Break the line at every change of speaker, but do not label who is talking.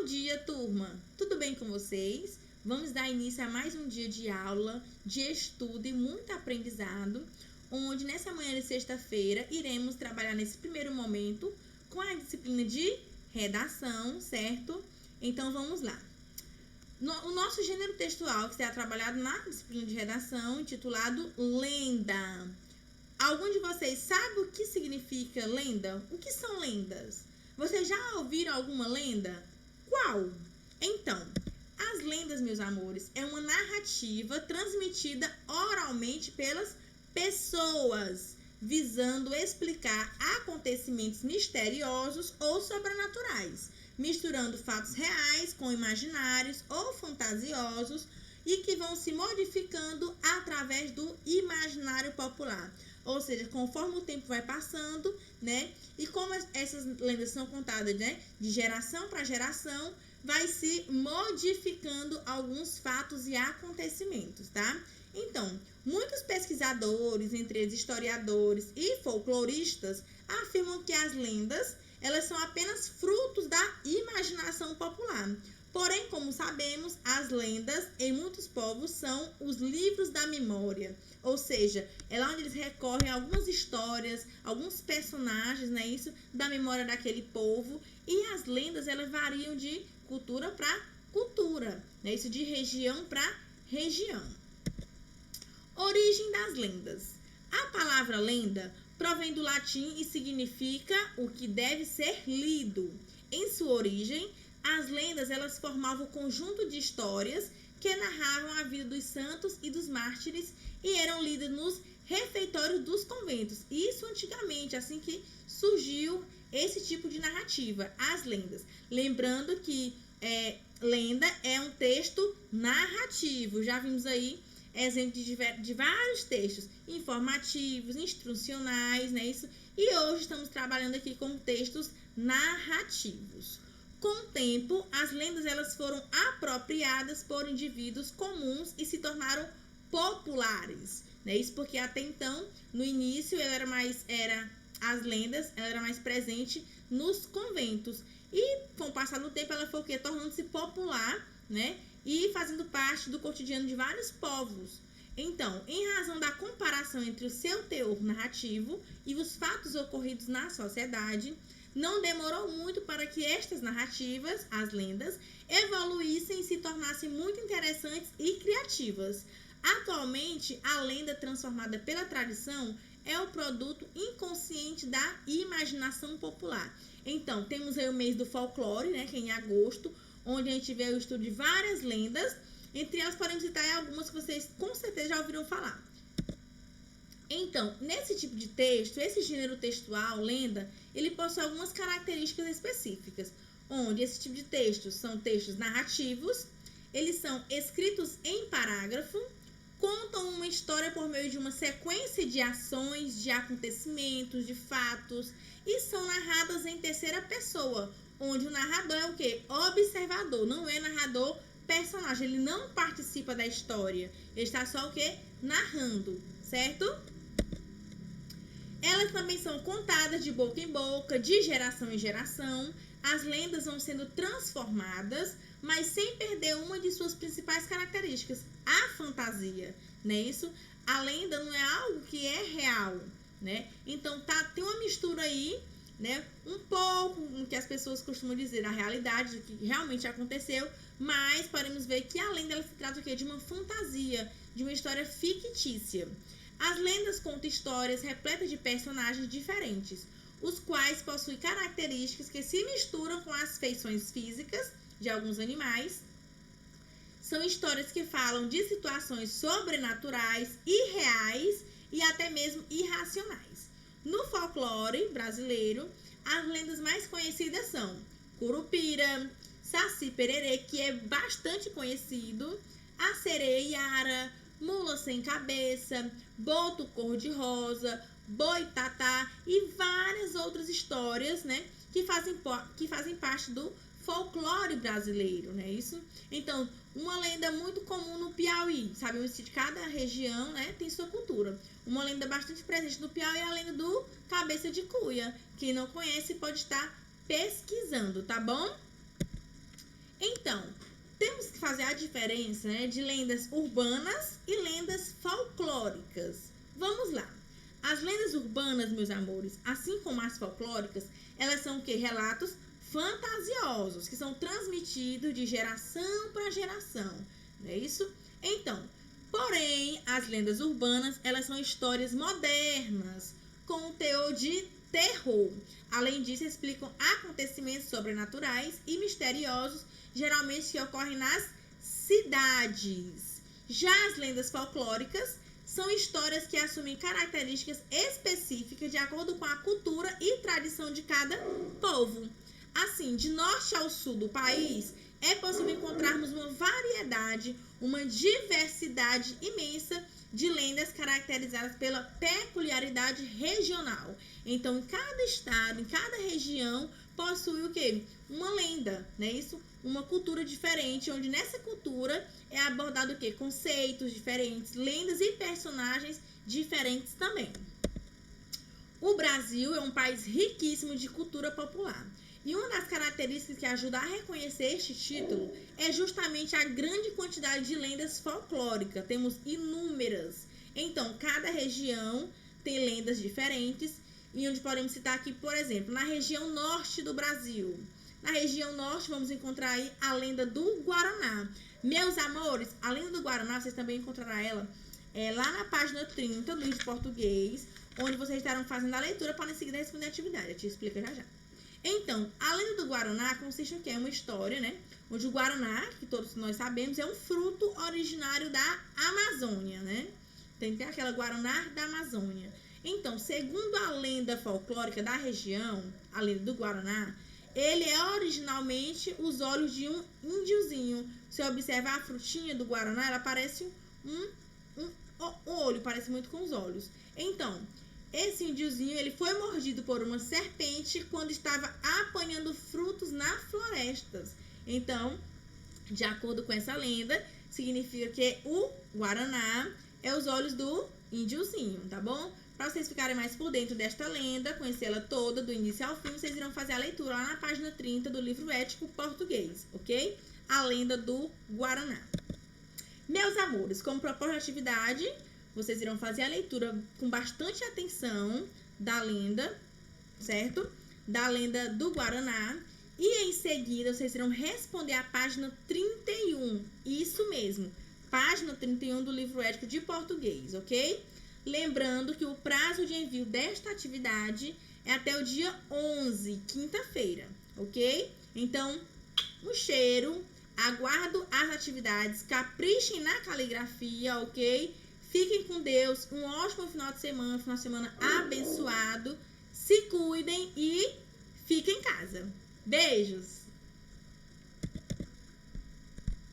Bom dia, turma! Tudo bem com vocês? Vamos dar início a mais um dia de aula, de estudo e muito aprendizado, onde nessa manhã de sexta-feira iremos trabalhar nesse primeiro momento com a disciplina de redação, certo? Então vamos lá. O nosso gênero textual que será trabalhado na disciplina de redação, intitulado Lenda. Algum de vocês sabe o que significa lenda? O que são lendas? Vocês já ouviram alguma lenda? Qual? Então, as lendas, meus amores, é uma narrativa transmitida oralmente pelas pessoas, visando explicar acontecimentos misteriosos ou sobrenaturais, misturando fatos reais com imaginários ou fantasiosos e que vão se modificando através do imaginário popular. Ou seja, conforme o tempo vai passando, né? E como essas lendas são contadas, né, de geração para geração, vai se modificando alguns fatos e acontecimentos, tá? Então, muitos pesquisadores, entre eles historiadores e folcloristas, afirmam que as lendas, elas são apenas frutos da imaginação popular. Porém, como sabemos, as lendas em muitos povos são os livros da memória. Ou seja, é lá onde eles recorrem a algumas histórias, alguns personagens, né, isso, da memória daquele povo. E as lendas, elas variam de cultura para cultura, né, isso de região para região. Origem das lendas. A palavra lenda provém do latim e significa o que deve ser lido. Em sua origem, as lendas, elas formavam um conjunto de histórias que narravam a vida dos santos e dos mártires e eram lidas nos refeitórios dos conventos. Isso antigamente, assim que surgiu esse tipo de narrativa, as lendas. Lembrando que lenda é um texto narrativo. Já vimos aí exemplos de vários textos informativos, instrucionais, né? Isso. E hoje estamos trabalhando aqui com textos narrativos. Com o tempo, as lendas, elas foram apropriadas por indivíduos comuns e se tornaram populares, né? Isso porque até então, no início, as lendas, ela era mais presente nos conventos. E com o passar do tempo, ela foi o quê? Tornando-se popular, né? E fazendo parte do cotidiano de vários povos. Então, em razão da comparação entre o seu teor narrativo e os fatos ocorridos na sociedade, não demorou muito para que estas narrativas, as lendas, evoluíssem e se tornassem muito interessantes e criativas. Atualmente, a lenda transformada pela tradição é o produto inconsciente da imaginação popular. Então, temos aí o mês do folclore, né, que é em agosto, onde a gente vê o estudo de várias lendas. Entre elas, podemos citar algumas que vocês com certeza já ouviram falar. Então, nesse tipo de texto, esse gênero textual, lenda, ele possui algumas características específicas, onde esse tipo de textos são textos narrativos, eles são escritos em parágrafo, contam uma história por meio de uma sequência de ações, de acontecimentos, de fatos, e são narradas em terceira pessoa, onde o narrador é o quê? Observador, não é narrador personagem, ele não participa da história, ele está só o quê? Narrando, certo? Elas também são contadas de boca em boca, de geração em geração. As lendas vão sendo transformadas, mas sem perder uma de suas principais características, a fantasia, né? Isso, a lenda não é algo que é real, né? Então tem uma mistura aí, né? Um pouco no que as pessoas costumam dizer, a realidade do que realmente aconteceu, mas podemos ver que a lenda, ela se trata o quê? De uma fantasia, de uma história fictícia. As lendas contam histórias repletas de personagens diferentes, os quais possuem características que se misturam com as feições físicas de alguns animais. São histórias que falam de situações sobrenaturais, irreais e até mesmo irracionais. No folclore brasileiro, as lendas mais conhecidas são Curupira, Saci Pererê, que é bastante conhecido, a Sereiara, Mula Sem Cabeça, Boto Cor-de-Rosa, Boitatá e várias outras histórias, né, que fazem parte do folclore brasileiro, né, isso? Então, uma lenda muito comum no Piauí, sabemos que cada região, né, tem sua cultura. Uma lenda bastante presente no Piauí é a lenda do Cabeça de Cuia. Quem não conhece pode estar pesquisando, tá bom? Então, temos que fazer a diferença, né, de lendas urbanas e lendas folclóricas. Vamos lá. As lendas urbanas, meus amores, assim como as folclóricas, elas são o quê? Relatos fantasiosos, que são transmitidos de geração para geração, não é isso? Então, porém, as lendas urbanas, elas são histórias modernas, com um teor de terror. Além disso, explicam acontecimentos sobrenaturais e misteriosos, geralmente que ocorrem nas cidades. Já as lendas folclóricas são histórias que assumem características específicas de acordo com a cultura e tradição de cada povo. Assim, de norte ao sul do país, é possível encontrarmos uma variedade, uma diversidade imensa de lendas caracterizadas pela peculiaridade regional. Então, em cada estado, em cada região, possui o quê? Uma lenda, não é isso? Uma cultura diferente, onde nessa cultura é abordado o quê? Conceitos diferentes, lendas e personagens diferentes também. O Brasil é um país riquíssimo de cultura popular. E uma das características que ajuda a reconhecer este título é justamente a grande quantidade de lendas folclóricas. Temos inúmeras. Então, cada região tem lendas diferentes, e onde podemos citar aqui, por exemplo, na região norte do Brasil. Na região norte, vamos encontrar aí a lenda do Guaraná. Meus amores, a lenda do Guaraná, vocês também encontrarão ela lá na página 30 do livro de português, onde vocês estarão fazendo a leitura para em seguida responder a atividade. Eu te explico já já. Então, a lenda do Guaraná consiste em que é uma história, né? Onde o Guaraná, que todos nós sabemos, é um fruto originário da Amazônia, né? Tem aquela Guaraná da Amazônia. Então, segundo a lenda folclórica da região, a lenda do Guaraná, ele é originalmente os olhos de um índiozinho. Se observar a frutinha do Guaraná, ela parece um olho, parece muito com os olhos. Então, esse índiozinho, ele foi mordido por uma serpente quando estava apanhando frutos nas florestas. Então, de acordo com essa lenda, significa que o Guaraná é os olhos do índiozinho, tá bom? Para vocês ficarem mais por dentro desta lenda, conhecê-la toda, do início ao fim, vocês irão fazer a leitura lá na página 30 do livro ético português, ok? A lenda do Guaraná. Meus amores, como proposta de atividade, vocês irão fazer a leitura com bastante atenção da lenda, certo? Da lenda do Guaraná. E em seguida, vocês irão responder a página 31. Isso mesmo, página 31 do livro ético de português, ok? Lembrando que o prazo de envio desta atividade é até o dia 11, quinta-feira, ok? Então, um cheiro, aguardo as atividades, caprichem na caligrafia, ok? Fiquem com Deus, um ótimo final de semana abençoado. Se cuidem e fiquem em casa. Beijos!